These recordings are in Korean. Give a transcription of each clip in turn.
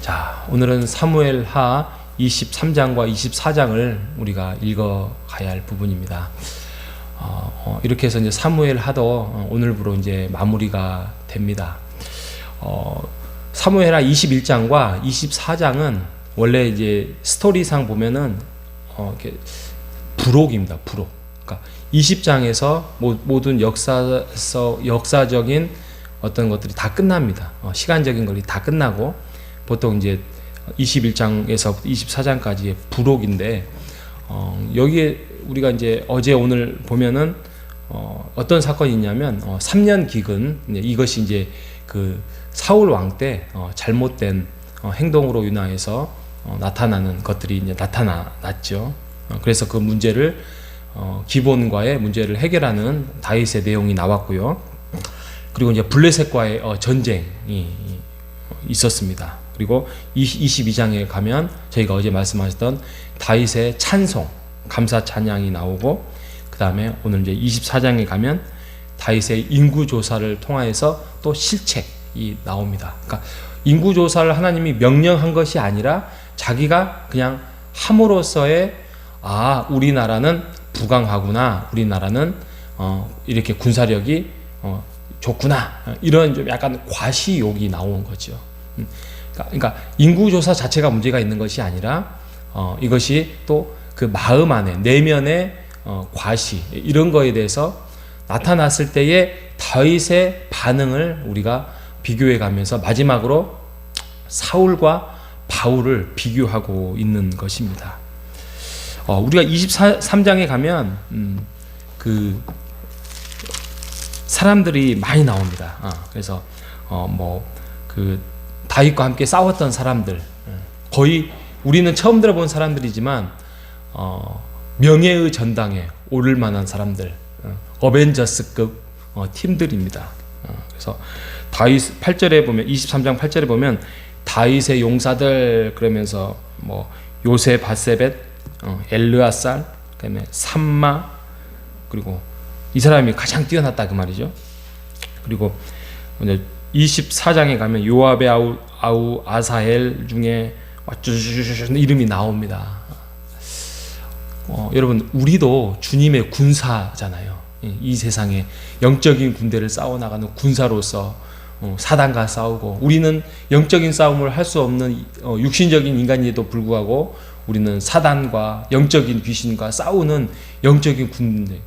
자, 오늘은 사무엘하 23장과 24장을 우리가 읽어가야 할 부분입니다. 이렇게 해서 이제 사무엘하도 오늘부로 이제 마무리가 됩니다. 사무엘하 21장과 24장은 원래 이제 스토리상 보면은 이렇게 부록입니다. 부록. 그러니까 20장에서 모든 역사적인 어떤 것들이 다 끝납니다. 시간적인 것이 다 끝나고 보통 이제 21장에서 24장까지의 부록인데 여기에 우리가 이제 어제 오늘 보면은 어떤 사건이 있냐면 3년 기근, 이것이 이제 그 사울 왕 때 잘못된 행동으로 인하여서 나타나는 것들이 이제 나타났죠. 그래서 그 문제를 기본과의 문제를 해결하는 다윗의 내용이 나왔고요. 그리고 이제 블레셋과의 전쟁이 있었습니다. 그리고 22장에 가면 저희가 어제 말씀하셨던 다윗의 찬송, 감사 찬양이 나오고, 그 다음에 오늘 이제 24장에 가면 다윗의 인구조사를 통하여서 또 실책이 나옵니다. 그러니까 인구조사를 하나님이 명령한 것이 아니라 자기가 그냥 함으로써의 우리나라는 부강하구나, 우리나라는 이렇게 군사력이 좋구나, 이런 좀 약간 과시욕이 나온 거죠. 그러니까 인구조사 자체가 문제가 있는 것이 아니라 이것이 또 그 마음 안에 내면의 과시, 이런 거에 대해서 나타났을 때의 다윗의 반응을 우리가 비교해 가면서 마지막으로 사울과 바울을 비교하고 있는 것입니다. 우리가 23장에 가면 그 사람들이 많이 나옵니다. 그래서 그 다윗과 함께 싸웠던 사람들, 거의 우리는 처음 들어본 사람들이지만 명예의 전당에 오를 만한 사람들, 어벤져스급 팀들입니다. 그래서 다윗 8절에 보면, 23장 8절에 보면 다윗의 용사들 그러면서 요새 바세벳, 엘르아살, 그다음에 삼마, 그리고 이 사람이 가장 뛰어났다 그 말이죠. 그리고 24장에 가면 요압의 아우 아사헬 중에 이름이 나옵니다. 여러분, 우리도 주님의 군사잖아요. 이 세상에 영적인 군대를 싸워나가는 군사로서 사단과 싸우고, 우리는 영적인 싸움을 할 수 없는 육신적인 인간에도 불구하고 우리는 사단과 영적인 귀신과 싸우는 영적인 군대,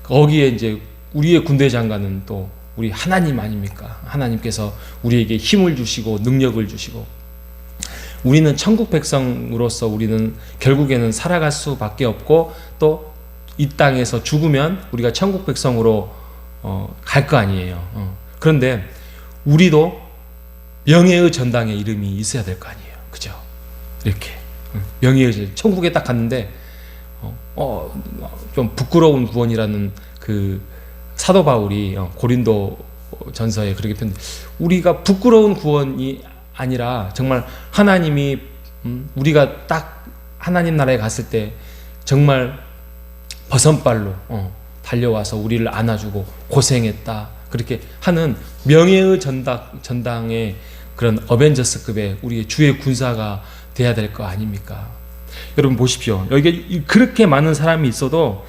거기에 이제 우리의 군대 장관은 또 우리 하나님 아닙니까? 하나님께서 우리에게 힘을 주시고 능력을 주시고, 우리는 천국 백성으로서 우리는 결국에는 살아갈 수밖에 없고, 또 이 땅에서 죽으면 우리가 천국 백성으로 갈 거 아니에요. 그런데 우리도 명예의 전당에 이름이 있어야 될 거 아니에요. 그죠? 이렇게 명예의 천국에 딱 갔는데 좀 부끄러운 구원이라는 그 사도 바울이 고린도 전서에 그렇게 표현, 우리가 부끄러운 구원이 아니라 정말 하나님이 우리가 딱 하나님 나라에 갔을 때 정말 버선발로 달려와서 우리를 안아주고 고생했다, 그렇게 하는 명예의 전당의 그런 어벤져스급의 우리의 주의 군사가 돼야 될 거 아닙니까? 여러분 보십시오. 여기 그렇게 많은 사람이 있어도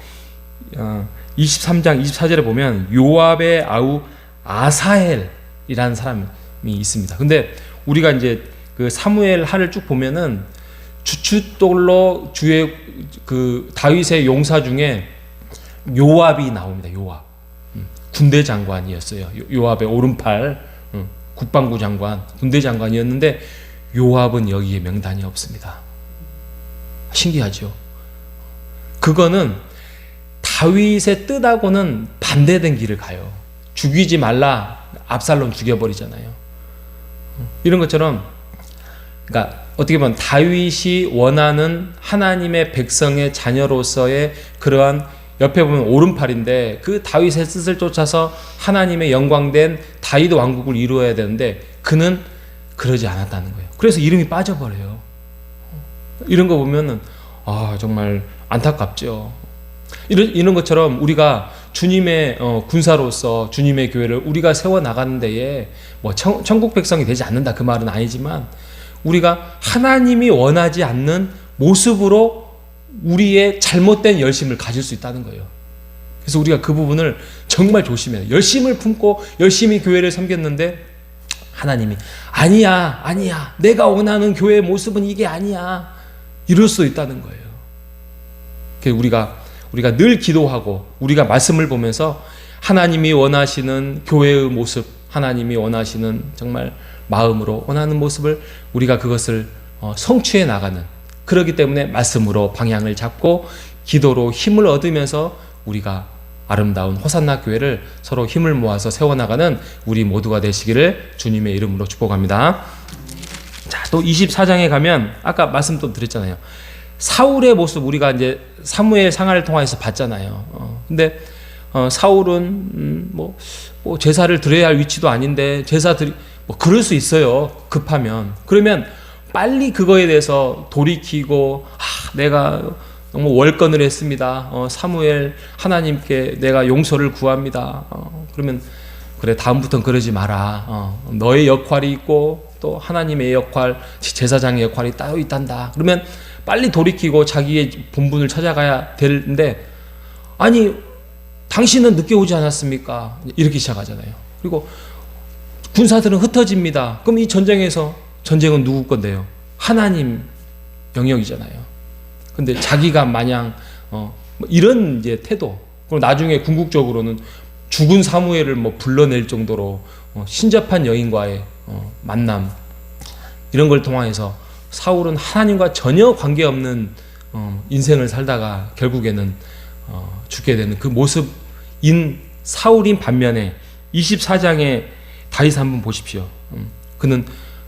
23장 24절에 보면 요압의 아우 아사헬이라는 사람이 있습니다. 근데 우리가 이제 그 사무엘 하를 쭉 보면은 주춧돌로 주의 그 다윗의 용사 중에 요압이 나옵니다. 요압, 군대 장관이었어요. 요압의 오른팔, 국방부 장관, 군대 장관이었는데 요압은 여기에 명단이 없습니다. 신기하죠? 그거는 다윗의 뜻하고는 반대된 길을 가요. 죽이지 말라, 압살롬 죽여버리잖아요. 이런 것처럼, 그러니까 어떻게 보면 다윗이 원하는 하나님의 백성의 자녀로서의 그러한, 옆에 보면 오른팔인데 그 다윗의 뜻을 쫓아서 하나님의 영광된 다윗 왕국을 이루어야 되는데 그는 그러지 않았다는 거예요. 그래서 이름이 빠져버려요. 이런 거 보면은 정말 안타깝죠. 이런 것처럼 우리가 주님의 군사로서 주님의 교회를 우리가 세워나가는 데에 천국 백성이 되지 않는다 그 말은 아니지만, 우리가 하나님이 원하지 않는 모습으로 우리의 잘못된 열심을 가질 수 있다는 거예요. 그래서 우리가 그 부분을 정말 조심해야 돼요. 열심을 품고 열심히 교회를 섬겼는데 하나님이 아니야 내가 원하는 교회의 모습은 이게 아니야 이럴 수 있다는 거예요. 그래서 우리가 늘 기도하고 우리가 말씀을 보면서 하나님이 원하시는 교회의 모습, 하나님이 원하시는 정말 마음으로 원하는 모습을 우리가 그것을 성취해 나가는, 그렇기 때문에 말씀으로 방향을 잡고 기도로 힘을 얻으면서 우리가 아름다운 호산나 교회를 서로 힘을 모아서 세워나가는 우리 모두가 되시기를 주님의 이름으로 축복합니다. 자, 또 24장에 가면 아까 말씀 또 드렸잖아요. 사울의 모습 우리가 이제 사무엘 상하를 통해서 봤잖아요. 근데 사울은 뭐 제사를 드려야 할 위치도 아닌데 제사 뭐 그럴 수 있어요. 급하면. 그러면 빨리 그거에 대해서 돌이키고 내가 너무 월권을 했습니다. 사무엘 하나님께 내가 용서를 구합니다. 그러면 그래 다음부터는 그러지 마라. 너의 역할이 있고 또 하나님의 역할, 제사장의 역할이 따로 있단다. 그러면 빨리 돌이키고 자기의 본분을 찾아가야 되는데 아니 당신은 늦게 오지 않았습니까? 이렇게 시작하잖아요. 그리고 군사들은 흩어집니다. 그럼 이 전쟁은 누구 건데요? 하나님 영역이잖아요. 근데 자기가 마냥 이런 이제 태도, 그리고 나중에 궁극적으로는 죽은 사무엘을 불러낼 정도로 신접한 여인과의 만남, 이런 걸 통해서 사울은 하나님과 전혀 관계없는 인생을 살다가 결국에는 죽게 되는 그 모습인 사울인 반면에 24장에 다윗 한번 보십시오. 그는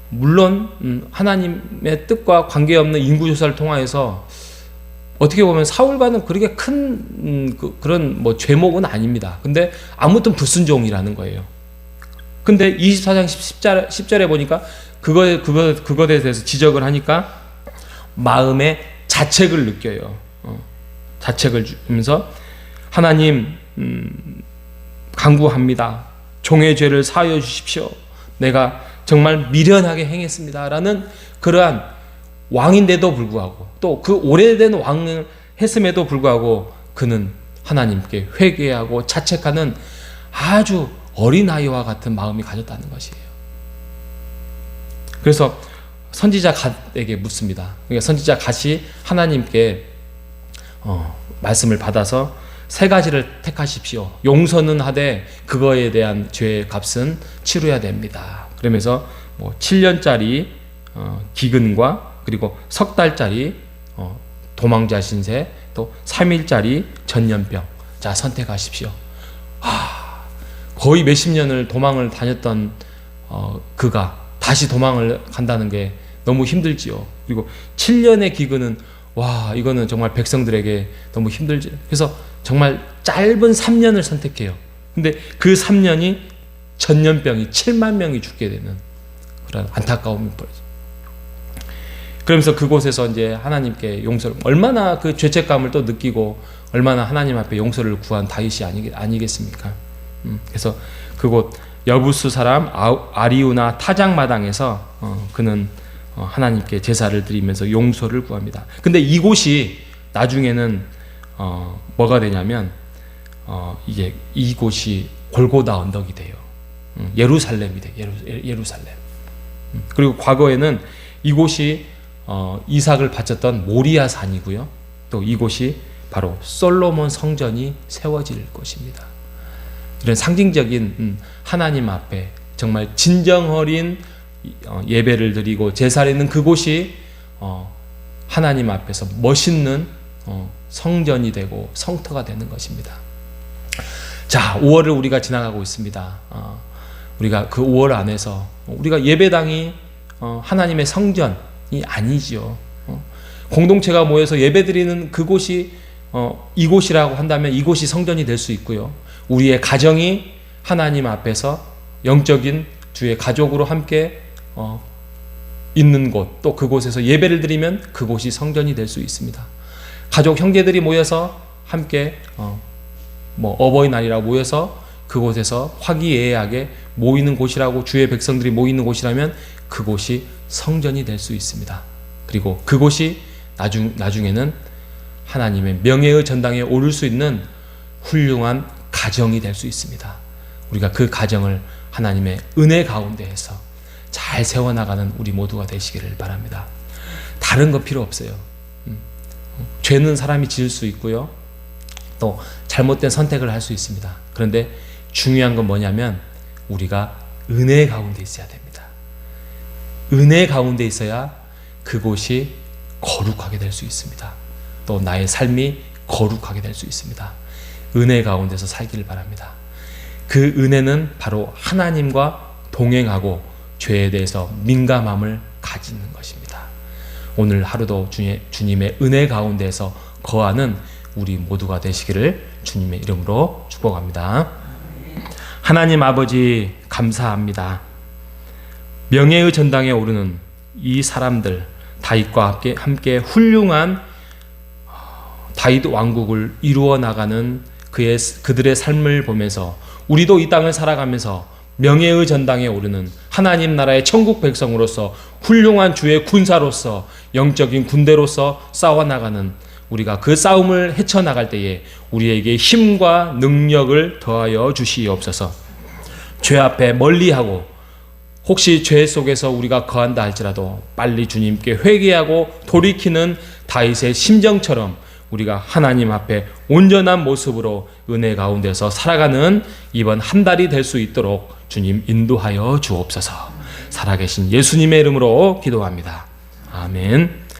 물론 하나님의 뜻과 관계없는 인구조사를 통하여서 어떻게 보면 사울과는 그렇게 큰 그런 죄목은 아닙니다. 근데 아무튼 불순종이라는 거예요. 근데 24장 10절에 보니까 그거에 대해서 지적을 하니까 마음에 자책을 느껴요. 자책을 주면서 하나님 간구합니다. 종의 죄를 사하여 주십시오. 내가 정말 미련하게 행했습니다. 라는 그러한 왕인데도 불구하고 또 그 오래된 왕을 했음에도 불구하고 그는 하나님께 회개하고 자책하는 아주 어린아이와 같은 마음이 가졌다는 것이에요. 그래서 선지자 갓에게 묻습니다. 그러니까 선지자 갓이 하나님께 말씀을 받아서 세 가지를 택하십시오. 용서는 하되 그거에 대한 죄의 값은 치러야 됩니다. 그러면서 7년짜리 기근과 그리고 석 달짜리 도망자 신세, 또 3일짜리 전염병. 자, 선택하십시오. 거의 몇십 년을 도망을 다녔던 그가 다시 도망을 간다는 게 너무 힘들지요. 그리고 7년의 기근은 이거는 정말 백성들에게 너무 힘들지. 그래서 정말 짧은 3년을 선택해요. 근데 그 3년이 전염병이 7만 명이 죽게 되는 그런 안타까움이 벌어져요. 그러면서 그곳에서 이제 하나님께 용서를, 얼마나 그 죄책감을 또 느끼고 얼마나 하나님 앞에 용서를 구한 다윗이 아니겠습니까? 그래서 그곳 여부스 사람 아리우나 타작마당에서 그는 하나님께 제사를 드리면서 용서를 구합니다. 근데 이곳이 나중에는 뭐가 되냐면 이곳이 골고다 언덕이 돼요. 예루살렘이 돼요. 예루살렘. 그리고 과거에는 이곳이 이삭을 바쳤던 모리아 산이고요. 또 이곳이 바로 솔로몬 성전이 세워질 것입니다. 이런 상징적인 하나님 앞에 정말 진정어린 예배를 드리고 제사를 드리는 그곳이 하나님 앞에서 멋있는 성전이 되고 성터가 되는 것입니다. 자, 5월을 우리가 지나가고 있습니다. 우리가 그 5월 안에서 우리가 예배당이 하나님의 성전이 아니지요. 공동체가 모여서 예배드리는 그곳이 이곳이라고 한다면 이곳이 성전이 될 수 있고요. 우리의 가정이 하나님 앞에서 영적인 주의 가족으로 함께 있는 곳, 또 그곳에서 예배를 드리면 그곳이 성전이 될 수 있습니다. 가족 형제들이 모여서 함께 어버이날이라고 모여서 그곳에서 화기애애하게 모이는 곳이라고, 주의 백성들이 모이는 곳이라면 그곳이 성전이 될 수 있습니다. 그리고 그곳이 나중에는 하나님의 명예의 전당에 오를 수 있는 훌륭한 가정이 될 수 있습니다. 우리가 그 가정을 하나님의 은혜 가운데에서 잘 세워나가는 우리 모두가 되시기를 바랍니다. 다른 거 필요 없어요. 죄는 사람이 지을 수 있고요. 또 잘못된 선택을 할 수 있습니다. 그런데 중요한 건 뭐냐면 우리가 은혜 가운데 있어야 됩니다. 은혜 가운데 있어야 그곳이 거룩하게 될 수 있습니다. 또 나의 삶이 거룩하게 될 수 있습니다. 은혜 가운데서 살기를 바랍니다. 그 은혜는 바로 하나님과 동행하고 죄에 대해서 민감함을 가지는 것입니다. 오늘 하루도 주님의 은혜 가운데서 거하는 우리 모두가 되시기를 주님의 이름으로 축복합니다. 하나님 아버지 감사합니다. 명예의 전당에 오르는 이 사람들 다윗과 함께 훌륭한 다윗 왕국을 이루어 나가는 그들의 삶을 보면서 우리도 이 땅을 살아가면서 명예의 전당에 오르는 하나님 나라의 천국 백성으로서 훌륭한 주의 군사로서 영적인 군대로서 싸워나가는 우리가 그 싸움을 헤쳐나갈 때에 우리에게 힘과 능력을 더하여 주시옵소서. 죄 앞에 멀리하고 혹시 죄 속에서 우리가 거한다 할지라도 빨리 주님께 회개하고 돌이키는 다윗의 심정처럼 우리가 하나님 앞에 온전한 모습으로 은혜 가운데서 살아가는 이번 한 달이 될 수 있도록 주님 인도하여 주옵소서. 살아계신 예수님의 이름으로 기도합니다. 아멘.